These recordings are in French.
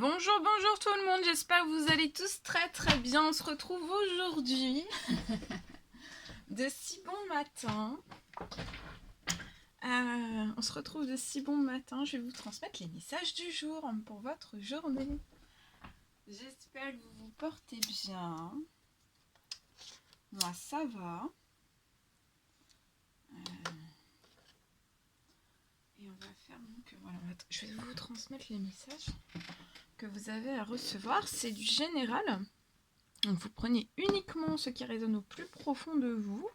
Bonjour, bonjour tout le monde, j'espère que vous allez tous très bien. On se retrouve aujourd'hui de si bon matin. On se retrouve de si bon matin. Je vais vous transmettre les messages du jour pour votre journée. J'espère que vous vous portez bien. Moi, ça va. Et on va faire donc... Voilà, je vais vous transmettre les messages que vous avez à recevoir. C'est du général. Donc vous prenez uniquement ce qui résonne au plus profond de vous.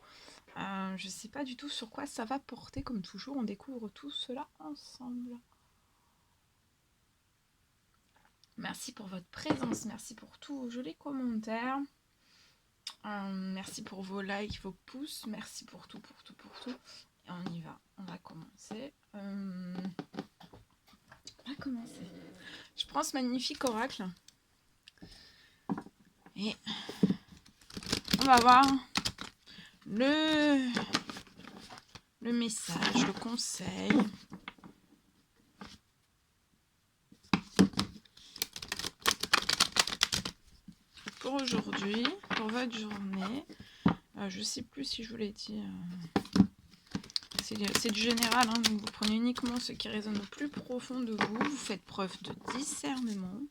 Je ne sais pas du tout sur quoi ça va porter, comme toujours, on découvre tout cela ensemble. Merci pour votre présence, merci pour tous vos jolis commentaires. Merci pour vos likes, vos pouces, merci pour tout. Et on y va, on va commencer. Je prends ce magnifique oracle. Et on va voir le message, le conseil. Pour aujourd'hui, pour votre journée. Je sais plus si je vous l'ai dit. C'est du général, hein, donc vous prenez uniquement ce qui résonne au plus profond de vous. Vous faites preuve de discernement.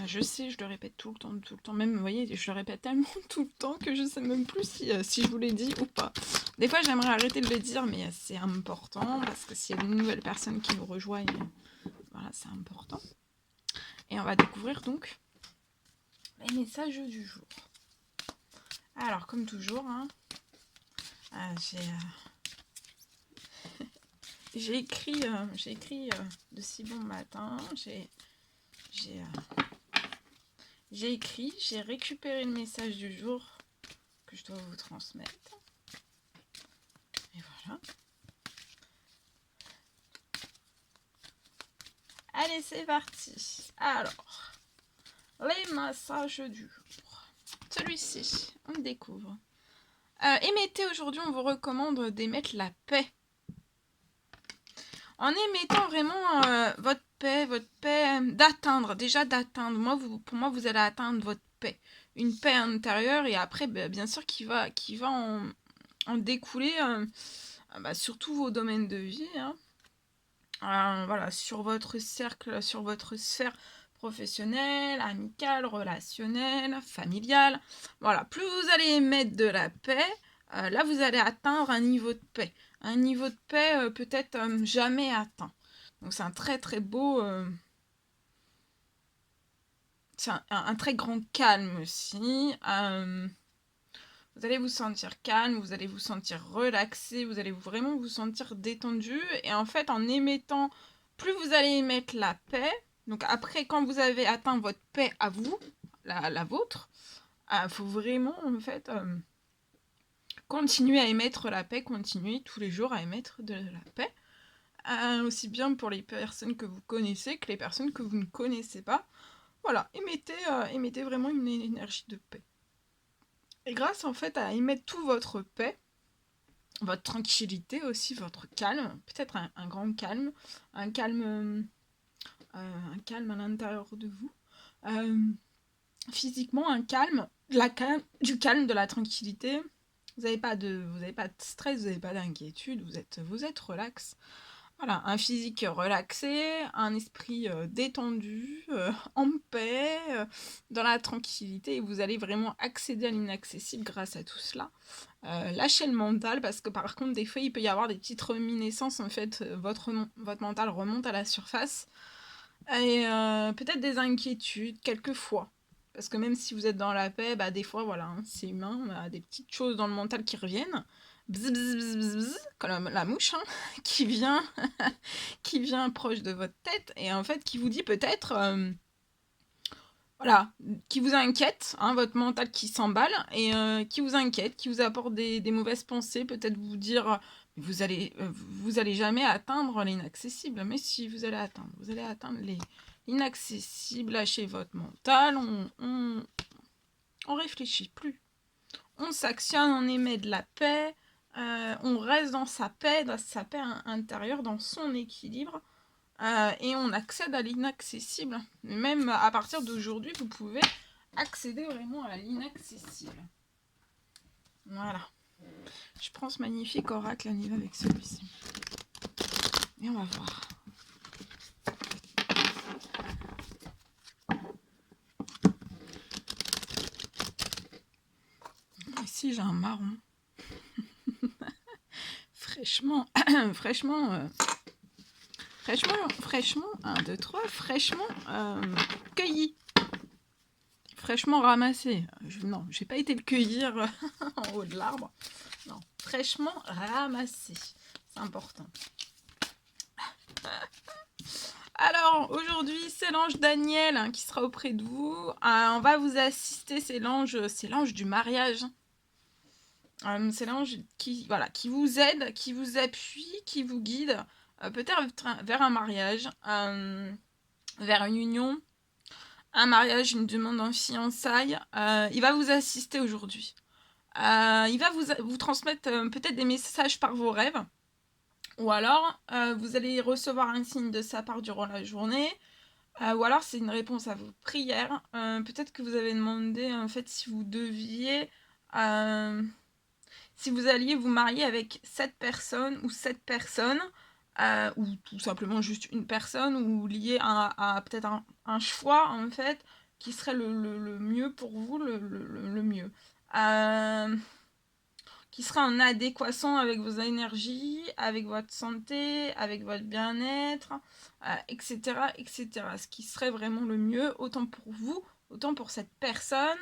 Je sais, je le répète tout le temps. Même, vous voyez, je le répète tellement tout le temps que je sais même plus si je vous l'ai dit ou pas. Des fois, j'aimerais arrêter de le dire, mais c'est important parce que s'il y a de nouvelles personnes qui nous rejoignent, voilà, c'est important. Et on va découvrir donc les messages du jour. Alors, comme toujours, hein, j'ai écrit de si bon matin. J'ai récupéré le message du jour que je dois vous transmettre. Et voilà. Allez, c'est parti. Alors, les messages du jour. Celui-ci, on découvre. Émettez aujourd'hui, on vous recommande d'émettre la paix. En émettant vraiment votre paix d'atteindre. Pour moi, vous allez atteindre votre paix. Une paix intérieure et après, bien sûr, qui va en découler sur tous vos domaines de vie. Hein. Voilà, sur votre cercle, sur votre sphère professionnelle, amicale, relationnelle, familiale. Voilà, plus vous allez émettre de la paix, là, vous allez atteindre un niveau de paix. Un niveau de paix peut-être jamais atteint. Donc c'est un très beau... c'est un très grand calme aussi. Vous allez vous sentir calme, vous allez vous sentir relaxé, vous allez vraiment vous sentir détendu. Et en fait, en émettant, plus vous allez émettre la paix, donc après, quand vous avez atteint votre paix à vous, la vôtre, il faut vraiment, en fait, continuer à émettre la paix, continuer tous les jours à émettre de la paix. Aussi bien pour les personnes que vous connaissez que les personnes que vous ne connaissez pas. Voilà, émettez vraiment une énergie de paix. Et grâce en fait à émettre tout votre paix, votre tranquillité aussi, votre calme, peut-être un grand calme, un calme à l'intérieur de vous, physiquement un calme, du calme, de la tranquillité. Vous n'avez pas de stress, vous n'avez pas d'inquiétude, vous êtes relax. Voilà, un physique relaxé, un esprit détendu, en paix, dans la tranquillité, et vous allez vraiment accéder à l'inaccessible grâce à tout cela. Lâchez le mental, parce que par contre, des fois, il peut y avoir des petites reminiscences, en fait, votre mental remonte à la surface, et peut-être des inquiétudes, quelquefois. Parce que même si vous êtes dans la paix, des fois, voilà, hein, c'est humain, on a des petites choses dans le mental qui reviennent, bzz, bzz, bzz, bzz, bzz, comme la mouche, hein, qui vient proche de votre tête, et en fait, qui vous dit peut-être... voilà, qui vous inquiète, hein, votre mental qui s'emballe, et qui vous inquiète, qui vous apporte des mauvaises pensées, peut-être vous dire vous allez jamais atteindre l'inaccessible, mais si vous allez atteindre l'inaccessible, lâchez votre mental, on réfléchit plus, on s'actionne, on émet de la paix, on reste dans sa paix intérieure, dans son équilibre, et on accède à l'inaccessible. Même à partir d'aujourd'hui, vous pouvez accéder vraiment à l'inaccessible. Voilà. Je prends ce magnifique oracle, on y va avec celui-ci. Et on va voir. Ici, j'ai un marron. fraîchement, fraîchement, 1, 2, 3, fraîchement cueilli. Fraîchement ramassé. Non, j'ai pas été le cueillir en haut de l'arbre. Non, fraîchement ramassé. C'est important. Alors, aujourd'hui, c'est l'ange Daniel qui sera auprès de vous. On va vous assister, c'est l'ange du mariage. C'est l'ange qui vous aide, qui vous appuie, qui vous guide, peut-être vers un mariage, vers une union, un mariage, une demande en fiançailles. Il va vous assister aujourd'hui. Il va vous transmettre peut-être des messages par vos rêves. Ou alors, vous allez recevoir un signe de sa part durant la journée. Ou alors, c'est une réponse à vos prières. Peut-être que vous avez demandé, en fait, si vous deviez... si vous alliez vous marier avec cette personne ou cette personne, ou tout simplement juste une personne, ou lié à peut-être un choix, en fait, qui serait le mieux pour vous, le mieux. Qui sera en adéquation avec vos énergies, avec votre santé, avec votre bien-être, etc., etc. Ce qui serait vraiment le mieux, autant pour vous, autant pour cette personne.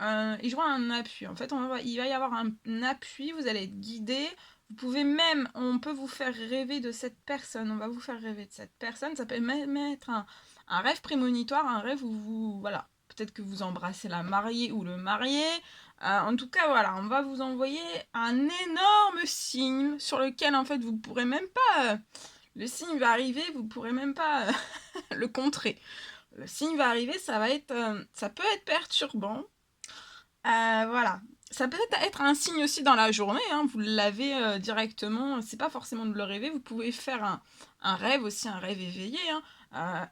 Et je vois un appui. En fait, il va y avoir un appui, vous allez être guidé. Vous pouvez même, on peut vous faire rêver de cette personne. On va vous faire rêver de cette personne. Ça peut même être un rêve prémonitoire, un rêve où vous... Voilà. Peut-être que vous embrassez la mariée ou le marié. En tout cas, voilà, on va vous envoyer un énorme signe sur lequel, en fait, vous ne pourrez même pas... le signe va arriver, vous ne pourrez même pas le contrer. Le signe va arriver, ça peut être perturbant. Voilà. Ça peut être un signe aussi dans la journée, vous l'avez directement, c'est pas forcément de le rêver, vous pouvez faire un rêve aussi, un rêve éveillé,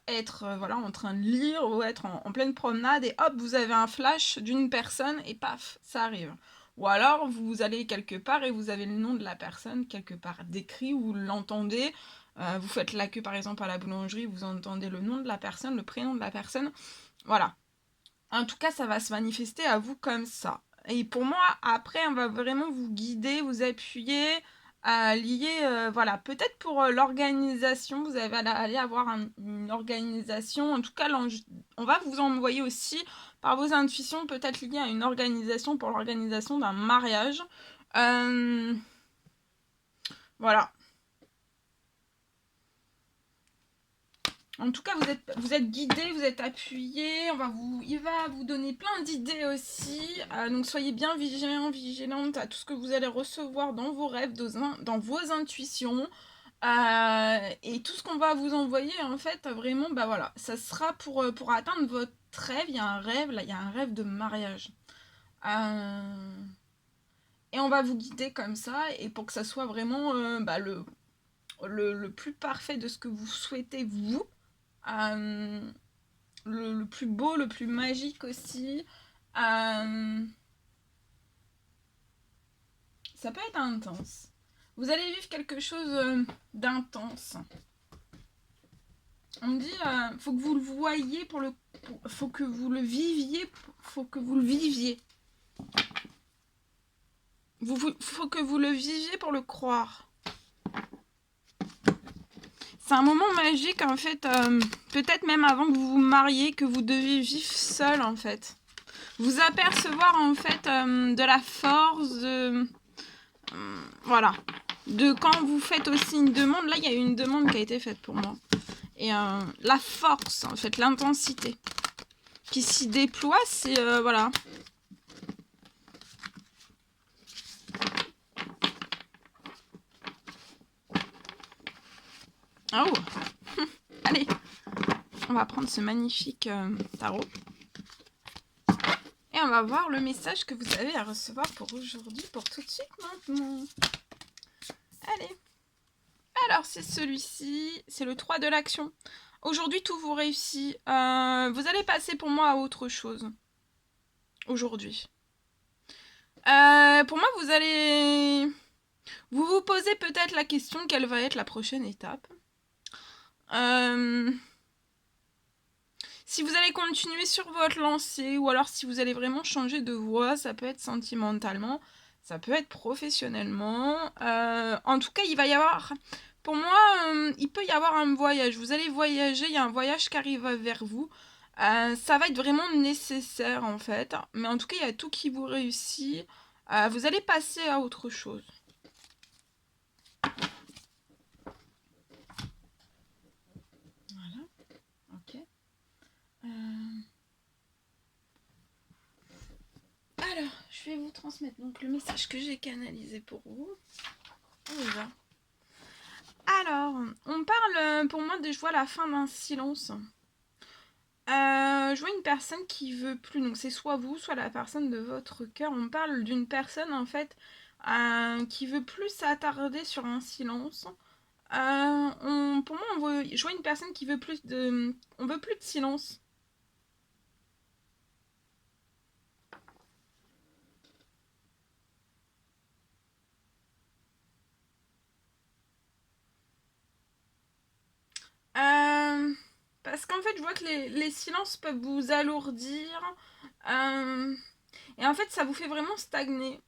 être en train de lire ou être en pleine promenade et hop, vous avez un flash d'une personne et paf, ça arrive. Ou alors, vous allez quelque part et vous avez le nom de la personne quelque part décrit, ou vous l'entendez, vous faites la queue par exemple à la boulangerie, vous entendez le nom de la personne, le prénom de la personne, voilà. En tout cas, ça va se manifester à vous comme ça. Et pour moi, après, on va vraiment vous guider, vous appuyer, à lier, peut-être pour l'organisation, vous allez avoir une organisation, en tout cas, on va vous envoyer aussi, par vos intuitions, peut-être lié à une organisation pour l'organisation d'un mariage. Voilà. En tout cas, vous êtes guidé, vous êtes appuyé. Il va vous donner plein d'idées aussi. Donc soyez bien vigilants, vigilantes à tout ce que vous allez recevoir dans vos rêves, dans vos intuitions. Et tout ce qu'on va vous envoyer, en fait, vraiment, ça sera pour atteindre votre rêve. Il y a un rêve, là, il y a un rêve de mariage. Et on va vous guider comme ça, et pour que ça soit vraiment le plus parfait de ce que vous souhaitez, vous. Le plus beau, le plus magique aussi. Ça peut être intense. Vous allez vivre quelque chose d'intense. On me dit, faut que vous le voyiez faut que vous le viviez, faut que vous le viviez. Faut que vous le viviez pour le croire. C'est un moment magique, en fait, peut-être même avant que vous vous mariez, que vous deviez vivre seul, en fait. Vous apercevoir, en fait, de la force, voilà. De quand vous faites aussi une demande, là, il y a eu une demande qui a été faite pour moi. Et la force, en fait, l'intensité qui s'y déploie, c'est, voilà. Oh. Allez, on va prendre ce magnifique tarot. Et on va voir le message que vous avez à recevoir pour aujourd'hui, pour tout de suite maintenant. Allez. Alors, c'est celui-ci, c'est le 3 de l'action. Aujourd'hui, tout vous réussit. Vous allez passer pour moi à autre chose. Aujourd'hui. Pour moi, vous vous posez peut-être la question quelle va être la prochaine étape. Si vous allez continuer sur votre lancée ou alors si vous allez vraiment changer de voie, ça peut être sentimentalement, ça peut être professionnellement. En tout cas, il va y avoir, pour moi, il peut y avoir un voyage. Vous allez voyager, il y a un voyage qui arrive vers vous. Ça va être vraiment nécessaire en fait. Mais en tout cas, il y a tout qui vous réussit. Vous allez passer à autre chose. Voilà. Ok. Alors, je vais vous transmettre donc le message que j'ai canalisé pour vous. On y va. Alors, on parle pour moi de je vois la fin d'un silence. Je vois une personne qui veut plus, donc c'est soit vous, soit la personne de votre cœur. On parle d'une personne en fait qui veut plus s'attarder sur un silence. Pour moi, je vois une personne qui veut plus de, on veut plus de silence. Parce qu'en fait, je vois que les silences peuvent vous alourdir. Et en fait, ça vous fait vraiment stagner.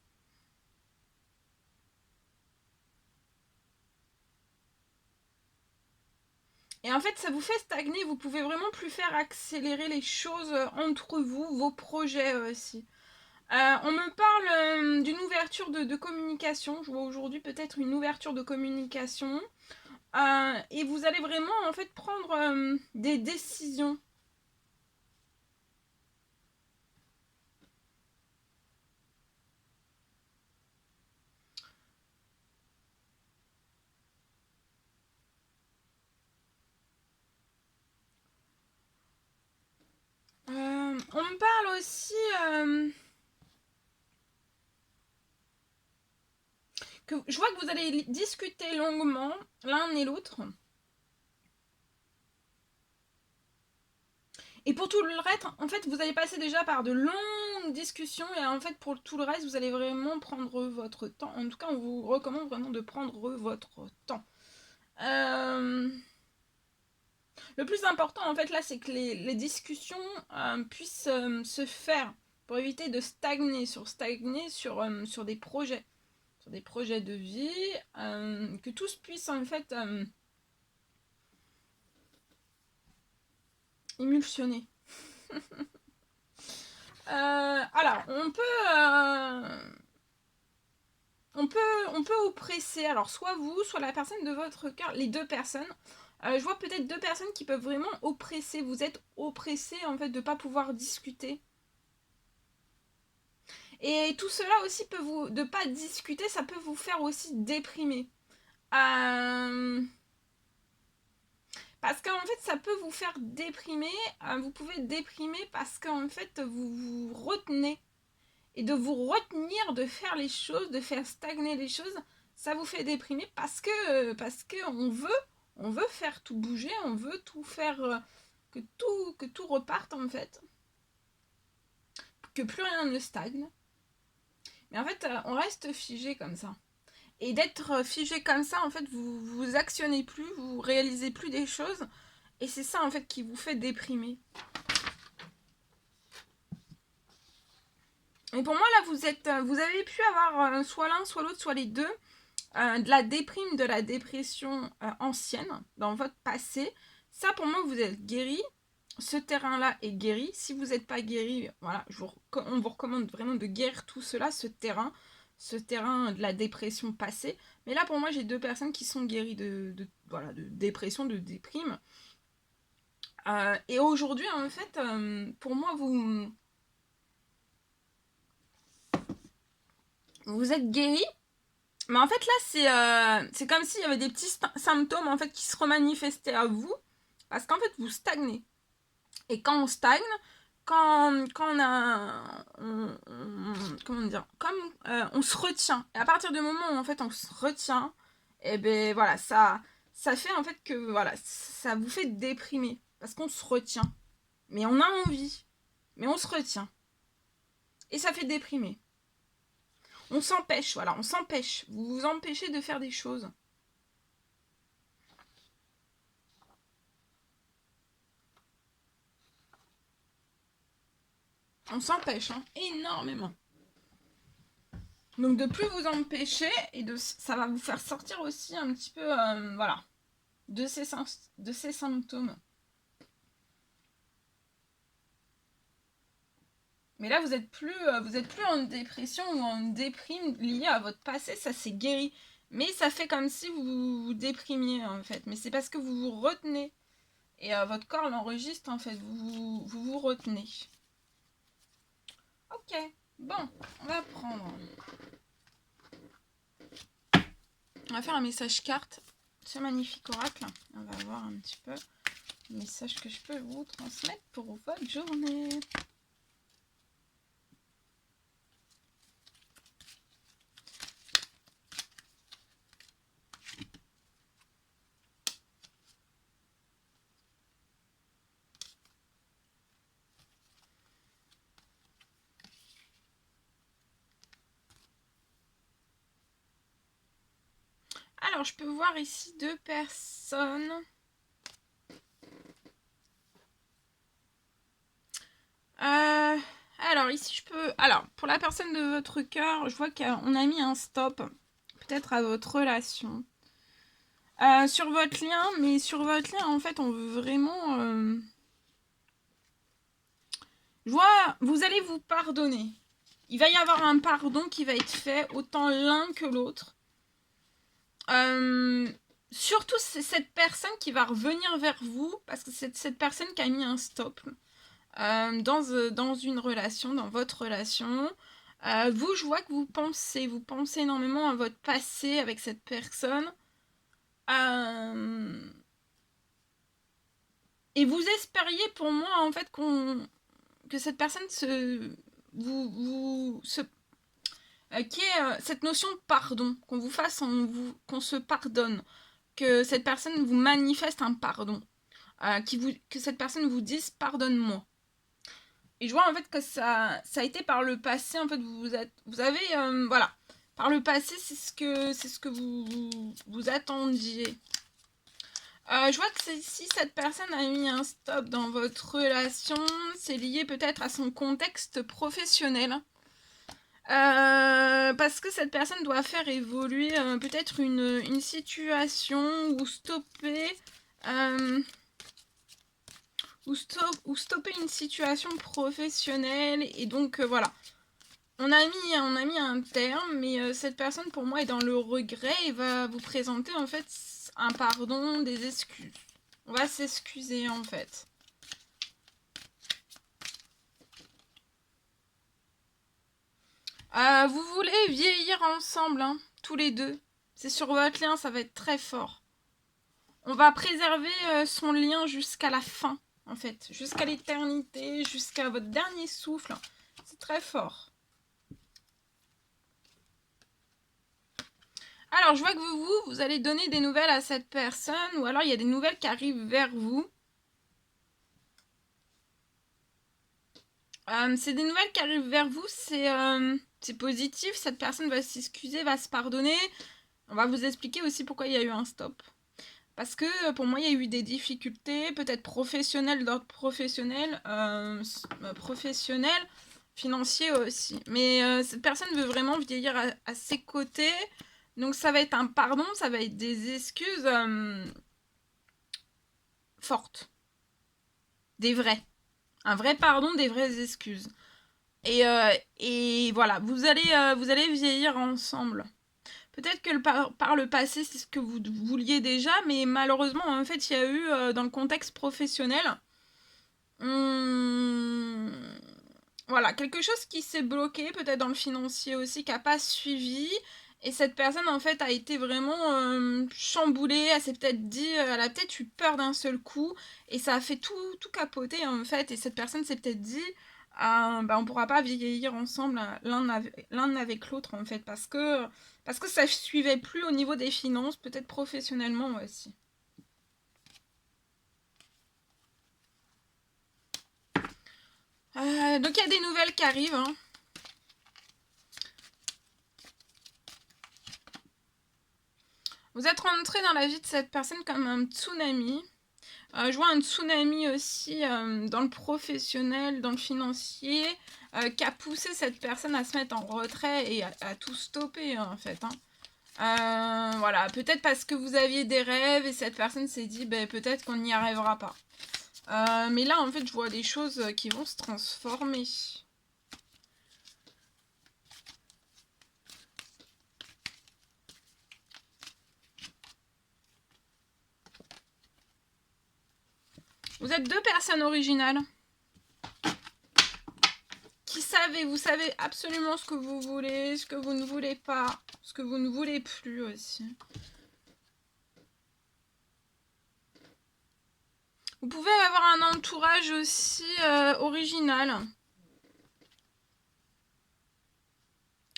Et en fait, ça vous fait stagner. Vous pouvez vraiment plus faire accélérer les choses entre vous, vos projets aussi. On me parle d'une ouverture de communication. Je vois aujourd'hui peut-être une ouverture de communication. Et vous allez vraiment en fait prendre des décisions. On me parle aussi que je vois que vous allez discuter longuement l'un et l'autre. Et pour tout le reste, en fait, vous allez passer déjà par de longues discussions et en fait, pour tout le reste, vous allez vraiment prendre votre temps. En tout cas, on vous recommande vraiment de prendre votre temps. Le plus important, en fait, là, c'est que les discussions puissent se faire pour éviter de stagner sur des projets. Sur des projets de vie, que tous puissent en fait émulsionner. Alors, on peut oppresser, alors soit vous, soit la personne de votre cœur, les deux personnes. Je vois peut-être deux personnes qui peuvent vraiment oppresser. Vous êtes oppressé en fait de ne pas pouvoir discuter. Et tout cela aussi peut vous, de pas discuter, ça peut vous faire aussi déprimer. Parce qu'en fait, ça peut vous faire déprimer. Vous pouvez déprimer parce qu'en fait, vous vous retenez. Et de vous retenir de faire les choses, de faire stagner les choses, ça vous fait déprimer parce que on veut faire tout bouger, on veut tout faire que tout reparte en fait, que plus rien ne stagne. Mais en fait, on reste figé comme ça. Et d'être figé comme ça, en fait, vous actionnez plus, vous réalisez plus des choses. Et c'est ça, en fait, qui vous fait déprimer. Et pour moi, là, vous avez pu avoir soit l'un, soit l'autre, soit les deux, de la déprime, de la dépression ancienne dans votre passé. Ça, pour moi, vous êtes guéri. Ce terrain-là est guéri. Si vous n'êtes pas guéri, voilà, on vous recommande vraiment de guérir tout cela, ce terrain de la dépression passée. Mais là, pour moi, j'ai deux personnes qui sont guéries voilà, de dépression, de déprime. Et aujourd'hui, en fait, pour moi, vous êtes guéri. Mais en fait, là, c'est comme s'il y avait des petits symptômes en fait, qui se remanifestaient à vous. Parce qu'en fait, vous stagnez. Et quand on stagne, quand on a. Comment dire, comme on se retient. Et à partir du moment où en fait on se retient, et ben voilà, ça ça fait en fait que voilà, ça vous fait déprimer parce qu'on se retient. Mais on a envie, mais on se retient. Et ça fait déprimer. On s'empêche, voilà, on s'empêche. Vous vous empêchez de faire des choses. On s'empêche, hein, énormément. Donc de plus vous empêcher, et ça va vous faire sortir aussi un petit peu, voilà, de ces symptômes. Mais là, vous êtes plus en dépression ou en déprime liée à votre passé, ça s'est guéri. Mais ça fait comme si vous vous déprimiez, en fait. Mais c'est parce que vous vous retenez. Et votre corps l'enregistre, en fait. Vous retenez. Ok. Bon, on va prendre. On va faire un message carte. Ce magnifique oracle. On va voir un petit peu le message que je peux vous transmettre pour votre journée. Alors, je peux voir ici 2 personnes. Alors, ici, je peux... Alors, pour la personne de votre cœur, je vois qu'on a mis un stop, peut-être à votre relation. Sur votre lien, mais sur votre lien, en fait, on veut vraiment... Je vois, vous allez vous pardonner. Il va y avoir un pardon qui va être fait, autant l'un que l'autre. Surtout, c'est cette personne qui va revenir vers vous, parce que c'est cette personne qui a mis un stop dans une relation, dans votre relation. Vous, je vois que vous pensez énormément à votre passé avec cette personne. Et vous espériez pour moi, en fait, que cette personne qui est cette notion de pardon, qu'on vous fasse, qu'on se pardonne, que cette personne vous manifeste un pardon, que cette personne vous dise pardonne-moi. Et je vois en fait que ça a été par le passé, en fait, vous avez, voilà, par le passé, c'est ce que vous attendiez. Je vois que si cette personne a mis un stop dans votre relation, c'est lié peut-être à son contexte professionnel. Parce que cette personne doit faire évoluer peut-être une situation ou stopper stopper une situation professionnelle. Et donc voilà, on a mis un terme, mais cette personne pour moi est dans le regret et va vous présenter en fait un pardon, des excuses. On va s'excuser en fait. Vous voulez vieillir ensemble, hein, tous les deux. C'est sur votre lien, ça va être très fort. On va préserver son lien jusqu'à la fin, en fait. Jusqu'à l'éternité, jusqu'à votre dernier souffle. C'est très fort. Alors, je vois que vous allez donner des nouvelles à cette personne, ou alors il y a des nouvelles qui arrivent vers vous. C'est des nouvelles qui arrivent vers vous, c'est positif. Cette personne va s'excuser, va se pardonner. On va vous expliquer aussi pourquoi il y a eu un stop. Parce que pour moi, il y a eu des difficultés, peut-être professionnelles, d'ordre professionnel, financier aussi. Mais cette personne veut vraiment vieillir à ses côtés. Donc ça va être un pardon, ça va être des excuses fortes. Des vrais. Un vrai pardon, des vraies excuses. Et voilà, vous allez vieillir ensemble. Peut-être que par le passé, c'est ce que vous vouliez déjà, mais malheureusement, en fait, il y a eu, dans le contexte professionnel, voilà, quelque chose qui s'est bloqué, peut-être dans le financier aussi, qui n'a pas suivi. Et cette personne, en fait, a été vraiment chamboulée. Elle s'est peut-être dit, elle a peut-être eu peur d'un seul coup. Et ça a fait tout capoter, en fait. Et cette personne s'est peut-être dit, on ne pourra pas vieillir ensemble l'un avec l'autre, en fait. Parce que ça ne suivait plus au niveau des finances, peut-être professionnellement aussi. Donc il y a des nouvelles qui arrivent. Hein. Vous êtes rentré dans la vie de cette personne comme un tsunami. Je vois un tsunami aussi dans le professionnel, dans le financier, qui a poussé cette personne à se mettre en retrait et à tout stopper en fait. Hein. Voilà, peut-être parce que vous aviez des rêves et cette personne s'est dit peut-être qu'on n'y arrivera pas. Mais là en fait je vois des choses qui vont se transformer. Vous êtes deux personnes originales. Vous savez absolument ce que vous voulez, ce que vous ne voulez pas, ce que vous ne voulez plus aussi. Vous pouvez avoir un entourage aussi original.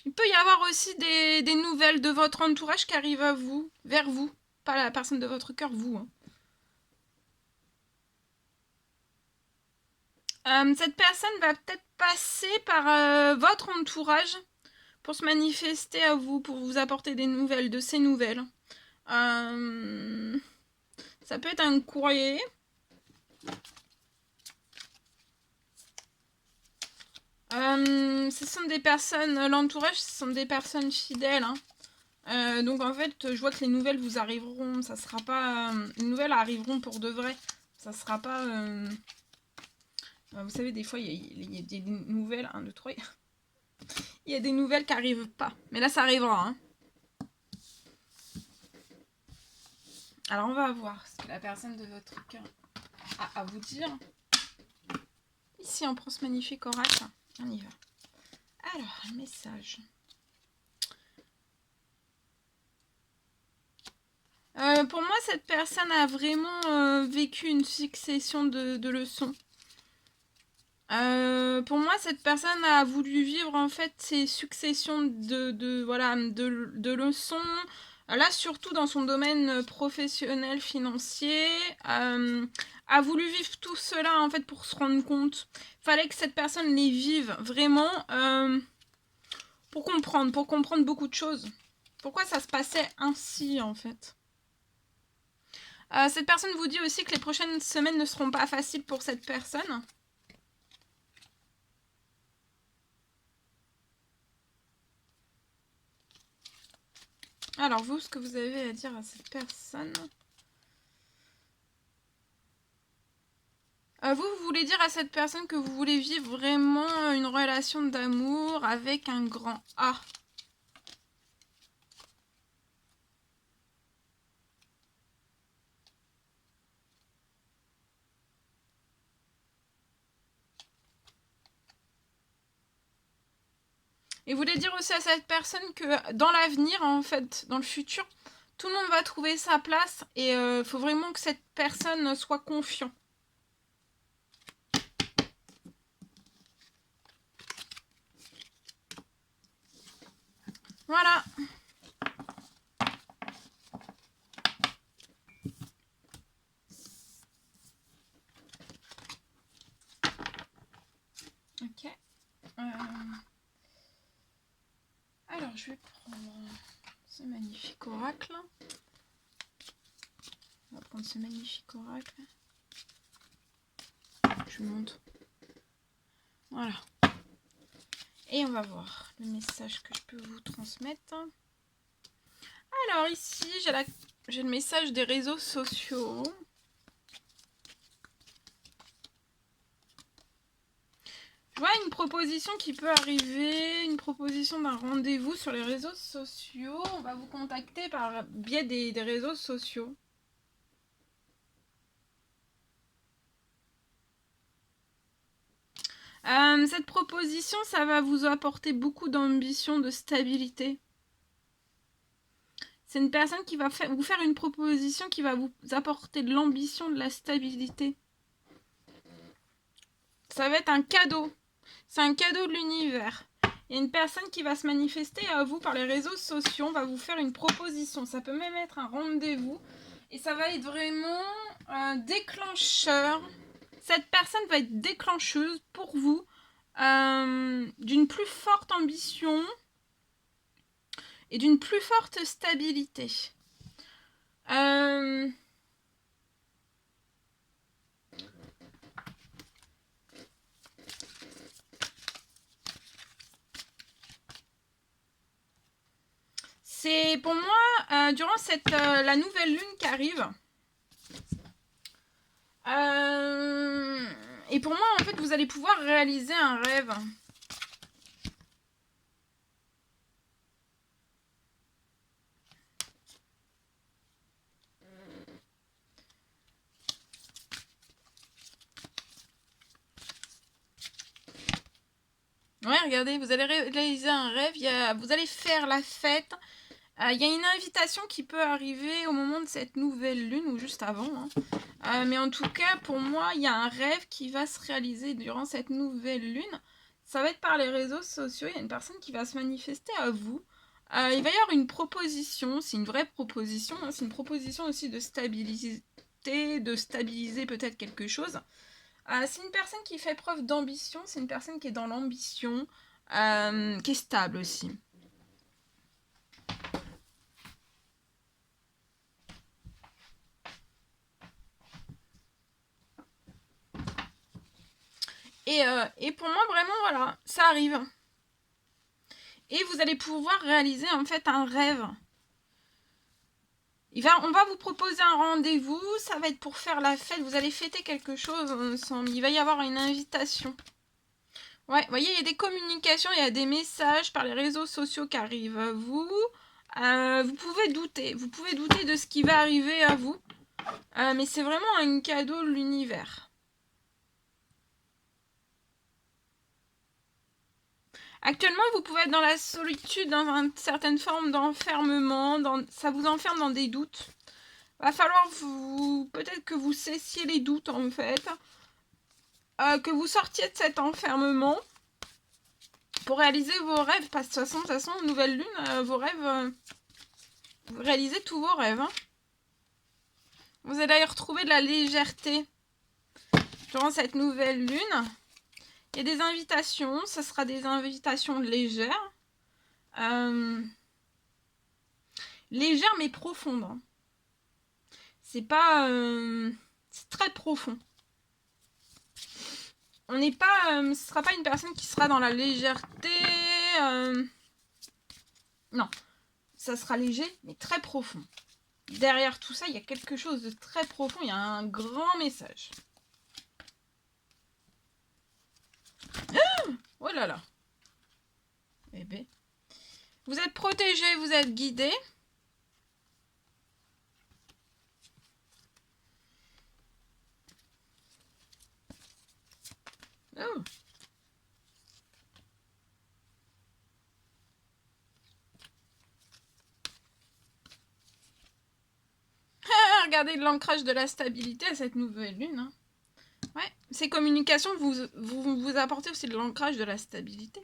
Il peut y avoir aussi des nouvelles de votre entourage qui arrivent à vous, vers vous, pas la personne de votre cœur, vous. Hein. Cette personne va peut-être passer par votre entourage pour se manifester à vous, pour vous apporter des nouvelles, de ces nouvelles. Ça peut être un courrier. Ce sont des personnes, l'entourage, ce sont des personnes fidèles. Hein. Donc en fait, je vois que les nouvelles vous arriveront. Ça sera pas. Les nouvelles arriveront pour de vrai. Ça sera pas. Vous savez, des fois, il y a des nouvelles. 1, 2, 3. Il y a des nouvelles qui n'arrivent pas. Mais là, ça arrivera. Hein. Alors, on va voir ce que la personne de votre cœur a à vous dire. Ici, on prend ce magnifique oracle. On y va. Alors, un message. Pour moi, cette personne a vraiment vécu une succession de leçons. Pour moi, cette personne a voulu vivre en fait ces successions de leçons. Là, surtout dans son domaine professionnel, financier, a voulu vivre tout cela en fait pour se rendre compte. Fallait que cette personne les vive vraiment pour comprendre beaucoup de choses. Pourquoi ça se passait ainsi en fait. Cette personne vous dit aussi que les prochaines semaines ne seront pas faciles pour cette personne. Alors vous, ce que vous avez à dire à cette personne. Vous voulez dire à cette personne que vous voulez vivre vraiment une relation d'amour avec un grand A. Et vous voulez dire aussi à cette personne que dans l'avenir, en fait, dans le futur, tout le monde va trouver sa place et il faut vraiment que cette personne soit confiante. Voilà. Ok. Alors, je vais prendre ce magnifique oracle. On va prendre ce magnifique oracle. Je vous montre. Voilà. Et on va voir le message que je peux vous transmettre. Alors ici, j'ai le message des réseaux sociaux. Je vois une proposition qui peut arriver, une proposition d'un rendez-vous sur les réseaux sociaux. On va vous contacter par biais des réseaux sociaux. Cette proposition, ça va vous apporter beaucoup d'ambition, de stabilité. C'est une personne qui va vous faire une proposition qui va vous apporter de l'ambition, de la stabilité. Ça va être un cadeau. C'est un cadeau de l'univers. Il y a une personne qui va se manifester à vous par les réseaux sociaux, va vous faire une proposition. Ça peut même être un rendez-vous. Et ça va être vraiment un déclencheur. Cette personne va être déclencheuse pour vous. d'une plus forte ambition et d'une plus forte stabilité. C'est pour moi, durant la nouvelle lune qui arrive, et pour moi, en fait, vous allez pouvoir réaliser un rêve. Ouais, regardez, vous allez réaliser un rêve, vous allez faire la fête. Il y a une invitation qui peut arriver au moment de cette nouvelle lune ou juste avant. Hein. Mais en tout cas, pour moi, il y a un rêve qui va se réaliser durant cette nouvelle lune. Ça va être par les réseaux sociaux. Il y a une personne qui va se manifester à vous. Il va y avoir une proposition. C'est une vraie proposition. Hein. C'est une proposition aussi de stabiliser peut-être quelque chose. C'est une personne qui fait preuve d'ambition. C'est une personne qui est dans l'ambition, qui est stable aussi. Et pour moi, vraiment, voilà, ça arrive. Et vous allez pouvoir réaliser en fait un rêve. On va vous proposer un rendez-vous, ça va être pour faire la fête, vous allez fêter quelque chose ensemble. Il va y avoir une invitation. Ouais, vous voyez, il y a des communications, il y a des messages par les réseaux sociaux qui arrivent à vous. Vous pouvez douter de ce qui va arriver à vous. Mais c'est vraiment un cadeau de l'univers. Actuellement, vous pouvez être dans la solitude, dans une certaine forme d'enfermement, ça vous enferme dans des doutes. Va falloir peut-être que vous cessiez les doutes en fait, que vous sortiez de cet enfermement pour réaliser vos rêves, parce que de toute façon, nouvelle lune, vos rêves, vous réalisez tous vos rêves. Hein. Vous allez retrouver de la légèreté durant cette nouvelle lune. Il y a des invitations, ce sera des invitations légères. Légères mais profondes. Hein. C'est pas... c'est très profond. On n'est pas... ce sera pas une personne qui sera dans la légèreté. Non. Ça sera léger mais très profond. Derrière tout ça, il y a quelque chose de très profond. Il y a un grand message. Oh là là. Bébé. Vous êtes protégé, vous êtes guidé. Oh. Regardez l'ancrage de la stabilité à cette nouvelle lune. Hein. Ouais, ces communications vous apportez aussi de l'ancrage de la stabilité.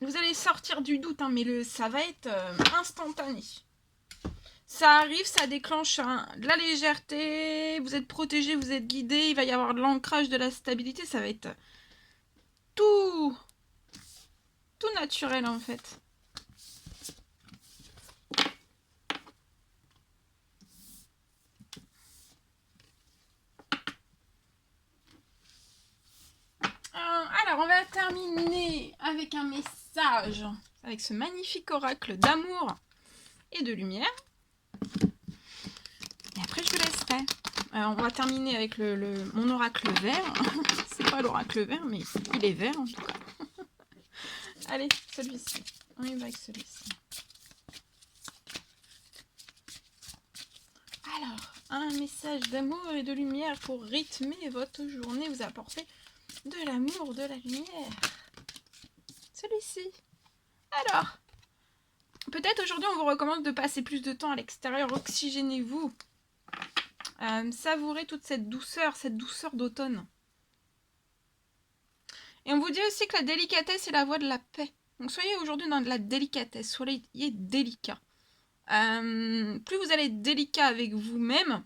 Vous allez sortir du doute, hein, mais ça va être instantané. Ça arrive, ça déclenche de la légèreté, vous êtes protégé, vous êtes guidé, il va y avoir de l'ancrage de la stabilité, ça va être tout naturel en fait. Alors, on va terminer avec un message, avec ce magnifique oracle d'amour et de lumière. Et après, je vous laisserai. On va terminer avec mon oracle vert. C'est pas l'oracle vert, mais il est vert en tout cas. Allez, celui-ci. On y va avec celui-ci. Alors, un message d'amour et de lumière pour rythmer votre journée, vous apporter de l'amour, de la lumière. Celui-ci. Alors, peut-être aujourd'hui on vous recommande de passer plus de temps à l'extérieur, oxygénez-vous. Savourez toute cette douceur d'automne. Et on vous dit aussi que la délicatesse est la voie de la paix. Donc soyez aujourd'hui dans de la délicatesse, soyez délicat. Plus vous allez être délicat avec vous-même,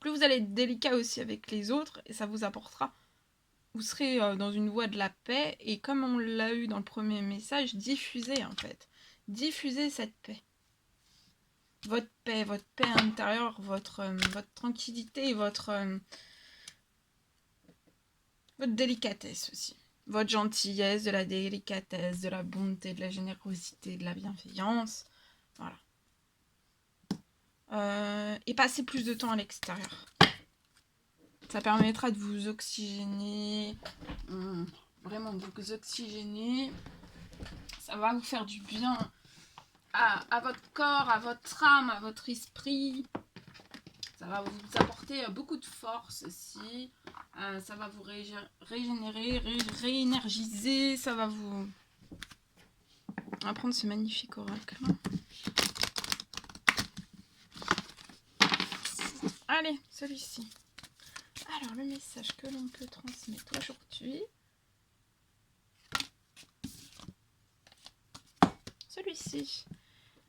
plus vous allez être délicat aussi avec les autres, et ça vous apportera. Vous serez dans une voie de la paix, et comme on l'a eu dans le premier message, diffusez en fait. Diffusez cette paix. Votre paix intérieure, votre tranquillité, votre délicatesse aussi. Votre gentillesse, de la délicatesse, de la bonté, de la générosité, de la bienveillance. Voilà. Et passez plus de temps à l'extérieur. Ça permettra de vous oxygéner. Vraiment de vous oxygéner. Ça va vous faire du bien à votre corps, à votre âme, à votre esprit. Ça va vous apporter beaucoup de force aussi. Ça va vous régénérer, réénergiser. Ça va vous... On va prendre ce magnifique oracle. Allez, celui-ci. Alors, le message que l'on peut transmettre aujourd'hui. Celui-ci.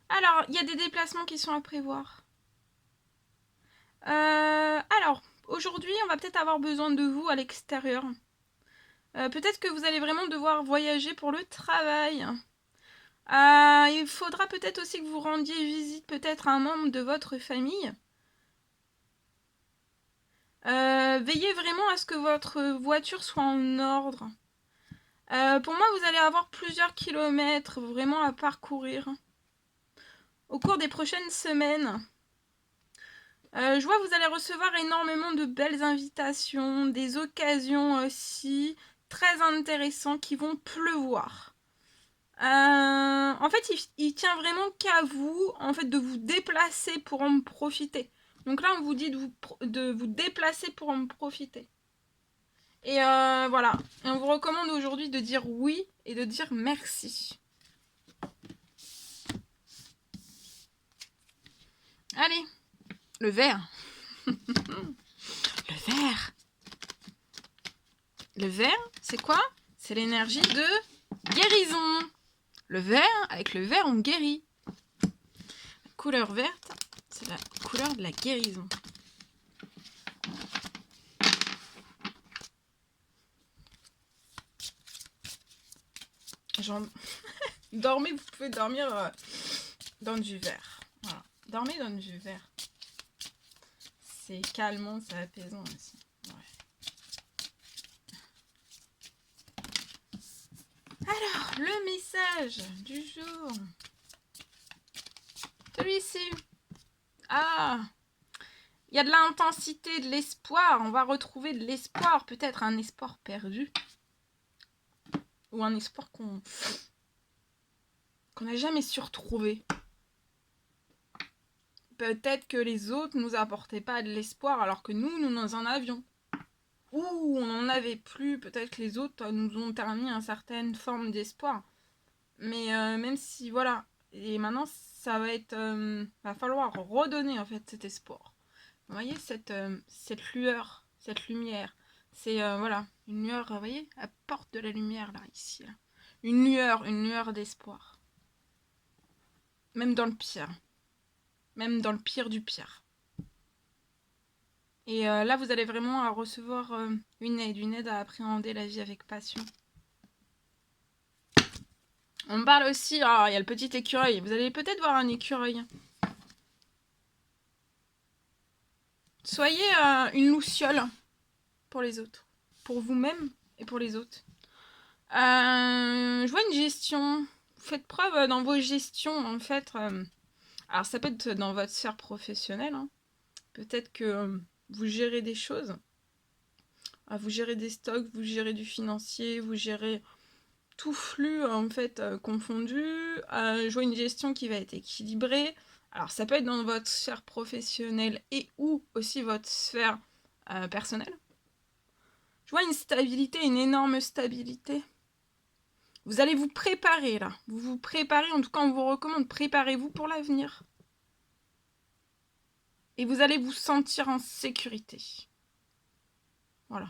Alors, il y a des déplacements qui sont à prévoir. Alors, aujourd'hui, on va peut-être avoir besoin de vous à l'extérieur. Peut-être que vous allez vraiment devoir voyager pour le travail. Il faudra peut-être aussi que vous rendiez visite peut-être à un membre de votre famille. Veillez vraiment à ce que votre voiture soit en ordre. Pour moi, vous allez avoir plusieurs kilomètres vraiment à parcourir au cours des prochaines semaines. Je vois que vous allez recevoir énormément de belles invitations, des occasions aussi très intéressantes qui vont pleuvoir. En fait, il tient vraiment qu'à vous en fait, de vous déplacer pour en profiter. Donc là, on vous dit de vous déplacer pour en profiter. Et voilà. Et on vous recommande aujourd'hui de dire oui et de dire merci. Allez, le vert. Le vert. Le vert, c'est quoi? C'est l'énergie de guérison. Le vert, avec le vert, on guérit. La couleur verte, c'est la couleur de la guérison. Dormez, vous pouvez dormir dans du vert. Voilà. Dormez dans du vert. C'est calmant, c'est apaisant aussi. Ouais. Alors, le message du jour. Celui-ci. Ah, il y a de l'intensité, de l'espoir. On va retrouver de l'espoir. Peut-être un espoir perdu. Ou un espoir qu'on n'a jamais su retrouver. Peut-être que les autres nous apportaient pas de l'espoir alors que nous en avions. Ou on n'en avait plus. Peut-être que les autres nous ont permis une certaine forme d'espoir. Mais même si, voilà. Et maintenant, ça va être... va falloir redonner en fait cet espoir. Vous voyez, cette lueur, cette lumière. C'est, voilà, une lueur, vous voyez, apporte de la lumière là, ici. Là. Une lueur d'espoir. Même dans le pire. Même dans le pire du pire. Et là, vous allez vraiment recevoir une aide à appréhender la vie avec passion. On parle aussi, il y a le petit écureuil. Vous allez peut-être voir un écureuil. Soyez une luciole pour les autres. Pour vous-même et pour les autres. Je vois une gestion. Faites preuve dans vos gestions, en fait. Alors, ça peut être dans votre sphère professionnelle. Hein. Peut-être que vous gérez des choses. Vous gérez des stocks, vous gérez du financier, vous gérez tout flux, en fait, confondu. Je vois une gestion qui va être équilibrée. Alors, ça peut être dans votre sphère professionnelle et ou aussi votre sphère personnelle. Je vois une stabilité, une énorme stabilité. Vous allez vous préparer là. Vous vous préparez, en tout cas on vous recommande, préparez-vous pour l'avenir. Et vous allez vous sentir en sécurité. Voilà.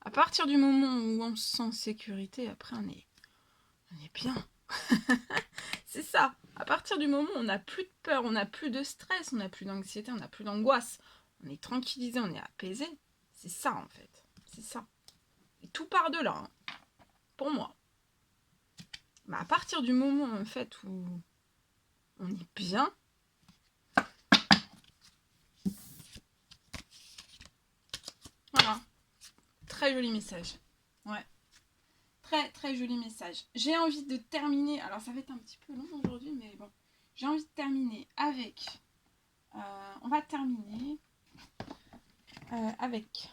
À partir du moment où on se sent en sécurité, après on est bien. C'est ça. À partir du moment où on n'a plus de peur, on n'a plus de stress, on n'a plus d'anxiété, on n'a plus d'angoisse. on est tranquillisé, on est apaisé. C'est ça en fait, c'est ça. Et tout part de là, hein, pour moi. Mais à partir du moment en fait où on est bien, voilà, très joli message. Ouais, très joli message. J'ai envie de terminer, alors ça va être un petit peu long aujourd'hui, mais bon, j'ai envie de terminer avec, on va terminer avec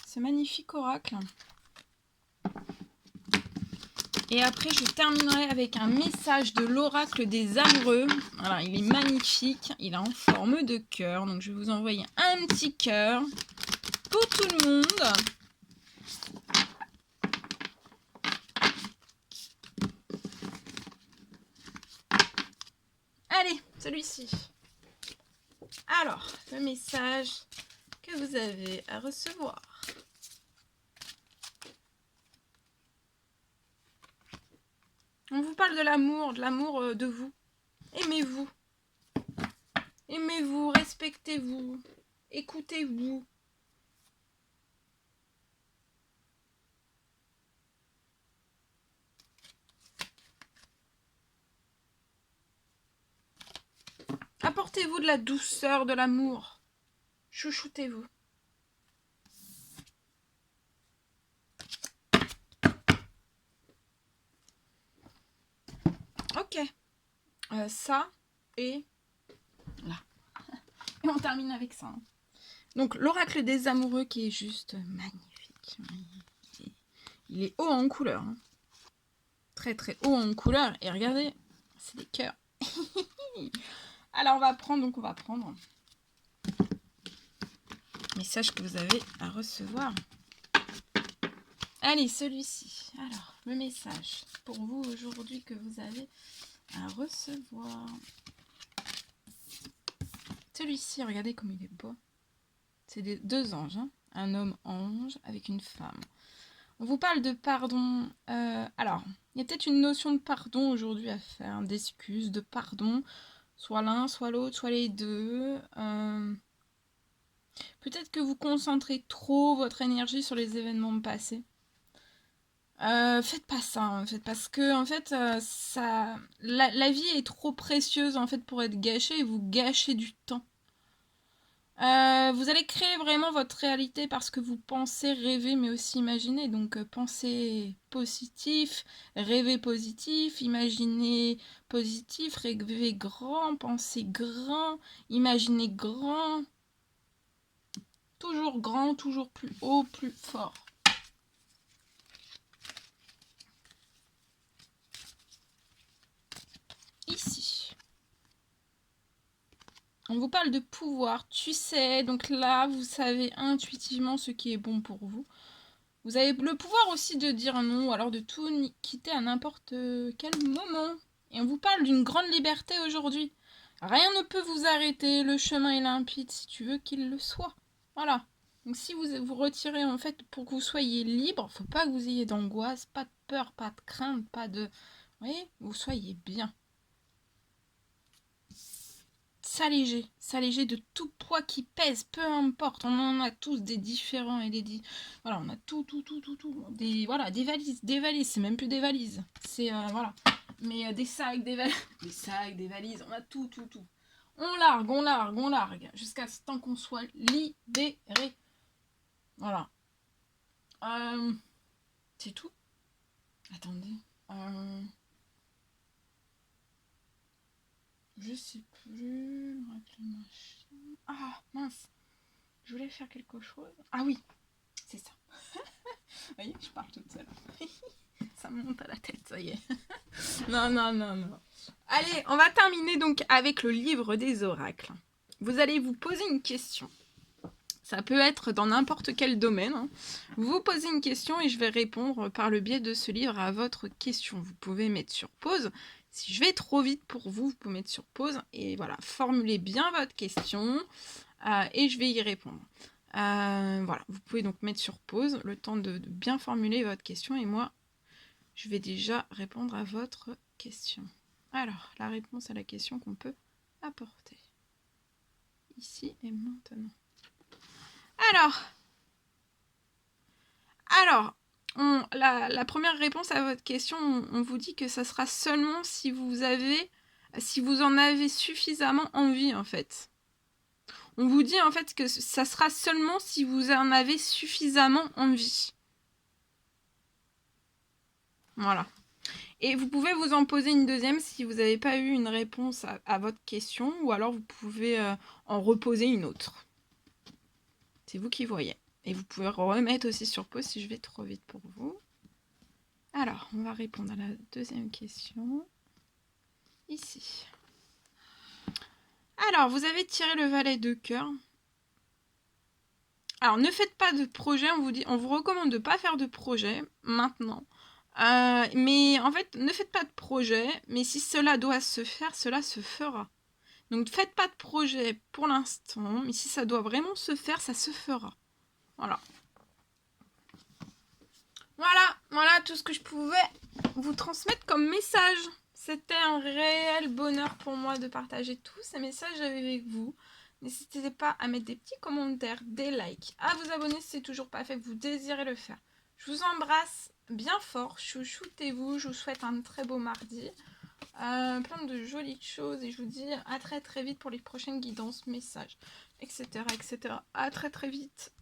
ce magnifique oracle. Et après, je terminerai avec un message de l'oracle des amoureux. Voilà, il est magnifique. Il est en forme de cœur. Donc, je vais vous envoyer un petit cœur pour tout le monde. Allez, celui-ci. Alors, le message que vous avez à recevoir. On vous parle de l'amour de vous. Aimez-vous. Aimez-vous, respectez-vous, écoutez-vous. Apportez-vous de la douceur, de l'amour. Chouchoutez-vous. Ok. Ça et là. Et on termine avec ça. Hein. Donc, l'oracle des amoureux qui est juste magnifique. Il est haut en couleur. Hein. Très haut en couleur. Et regardez, c'est des cœurs. Alors, on va prendre le message que vous avez à recevoir. Allez, celui-ci. Alors, le message pour vous aujourd'hui que vous avez à recevoir. Celui-ci, regardez comme il est beau. C'est deux anges. Hein. Un homme ange avec une femme. On vous parle de pardon. Alors, il y a peut-être une notion de pardon aujourd'hui à faire, d'excuse, de pardon. Soit l'un, soit l'autre, soit les deux. Peut-être que vous concentrez trop votre énergie sur les événements passés. Faites pas ça en fait, parce que en fait, la vie est trop précieuse en fait pour être gâchée et vous gâchez du temps. Vous allez créer vraiment votre réalité parce que vous pensez, rêvez, mais aussi imaginez. Donc pensez positif, rêvez positif, imaginez positif, rêvez grand, pensez grand, imaginez grand. Toujours grand, toujours plus haut, plus fort. Ici. On vous parle de pouvoir, tu sais, donc là, vous savez intuitivement ce qui est bon pour vous. Vous avez le pouvoir aussi de dire non, ou alors de tout quitter à n'importe quel moment. Et on vous parle d'une grande liberté aujourd'hui. Rien ne peut vous arrêter, le chemin est limpide si tu veux qu'il le soit. Voilà. Donc si vous vous retirez en fait pour que vous soyez libre, faut pas que vous ayez d'angoisse, pas de peur, pas de crainte, pas de... Vous voyez, vous soyez bien. S'alléger de tout poids qui pèse, peu importe, on en a tous des différents et des... Voilà, on a tout, des valises, c'est même plus des valises, c'est, voilà, mais des sacs, des valises, on a tout. On largue, jusqu'à ce temps qu'on soit libéré. Voilà. C'est tout. Attendez. Je sais plus. Ah, mince. Je voulais faire quelque chose. Ah oui, c'est ça. Vous voyez, je parle toute seule. Ça me monte à la tête, ça y est. Non. Allez, on va terminer donc avec le livre des oracles. Vous allez vous poser une question. Ça peut être dans n'importe quel domaine. Hein. Vous posez une question et je vais répondre par le biais de ce livre à votre question. Vous pouvez mettre sur pause. Si je vais trop vite pour vous, vous pouvez mettre sur pause. Et voilà, formulez bien votre question et je vais y répondre. Voilà, vous pouvez donc mettre sur pause le temps de bien formuler votre question. Et moi, je vais déjà répondre à votre question. Alors, la réponse à la question qu'on peut apporter. ici et maintenant. Alors, la première réponse à votre question, on vous dit que ça sera seulement si vous en avez suffisamment envie, en fait. On vous dit en fait que ça sera seulement si vous en avez suffisamment envie. Voilà. Et vous pouvez vous en poser une deuxième si vous n'avez pas eu une réponse à votre question, ou alors vous pouvez en reposer une autre. C'est vous qui voyez. Et vous pouvez remettre aussi sur pause si je vais trop vite pour vous. Alors, on va répondre à la deuxième question. Ici. Alors, vous avez tiré le valet de cœur. Alors, ne faites pas de projet, on vous recommande de ne pas faire de projet maintenant. Mais en fait, ne faites pas de projet, mais si cela doit se faire, cela se fera. Donc, ne faites pas de projet pour l'instant, mais si ça doit vraiment se faire, ça se fera. Voilà. Voilà tout ce que je pouvais vous transmettre comme message. C'était un réel bonheur pour moi de partager tous ces messages avec vous. N'hésitez pas à mettre des petits commentaires, des likes, à vous abonner si c'est toujours pas fait, que vous désirez le faire. Je vous embrasse bien fort, chouchoutez-vous, je vous souhaite un très beau mardi. Plein de jolies choses et je vous dis à très très vite pour les prochaines guidances, messages, etc. etc. À très très vite.